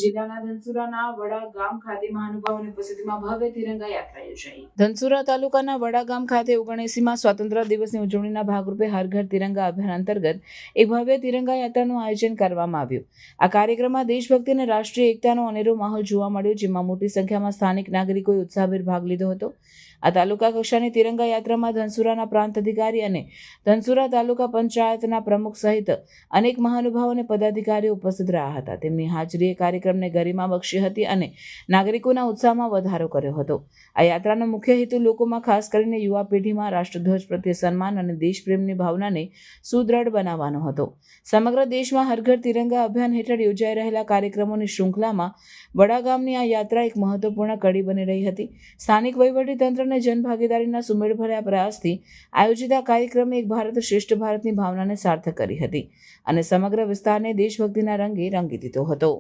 જિલ્લાના ધનસુરાના વડા ગામ ખાતે મહાનુભાવોની ઉપસ્થિતિમાં ભવ્ય તિરંગા યાત્રા યોજાઈ। ધનસુરા તાલુકાના વડા ગામ ખાતે 79માં સ્વાતંત્ર્ય દિવસની ઉજવણીના ભાગરૂપે હર ઘર તિરંગા અભિયાન અંતર્ગત એક ભવ્ય તિરંગા યાત્રાનું આયોજન કરવામાં આવ્યું। આ કાર્યક્રમમાં દેશભક્તિ અને રાષ્ટ્રીય એકતાનો અનેરો માહોલ જોવા મળ્યો, જેમાં મોટી સંખ્યામાં સ્થાનિક નાગરિકોએ ઉત્સાહભેર ભાગ લીધો હતો। આ તાલુકા કક્ષાની તિરંગા યાત્રામાં ધનસુરાના પ્રાંત અધિકારી અને ધનસુરા તાલુકા પંચાયતના પ્રમુખ સહિત અનેક મહાનુભાવો અને પદાધિકારીઓ ઉપસ્થિત રહ્યા હતા। તેમની હાજરીએ કાર્યક્રમને ગરિમા બક્ષી હતી અને નાગરિકોના ઉત્સાહમાં વધારો કર્યો હતો। આ યાત્રાનો મુખ્ય હેતુ લોકોમાં, ખાસ કરીને યુવા પેઢીમાં રાષ્ટ્રધ્વજ પ્રત્યે સન્માન અને દેશપ્રેમની ભાવનાને સુદૃઢ બનાવવાનો હતો। સમગ્ર દેશમાં હર ઘર તિરંગા અભિયાન હેઠળ યોજાઈ રહેલા કાર્યક્રમોની શૃંખલામાં વડા ગામની આ યાત્રા એક મહત્વપૂર્ણ કડી બની રહી હતી। સ્થાનિક વહીવટીતંત્ર અને જનભાગીદારીના સુમેળભર્યા પ્રયાસથી આયોજિત આ કાર્યક્રમે એક ભારત શ્રેષ્ઠ ભારતની ભાવનાને સાર્થક કરી હતી અને સમગ્ર વિસ્તારને દેશભક્તિના રંગે રંગી દીધો હતો।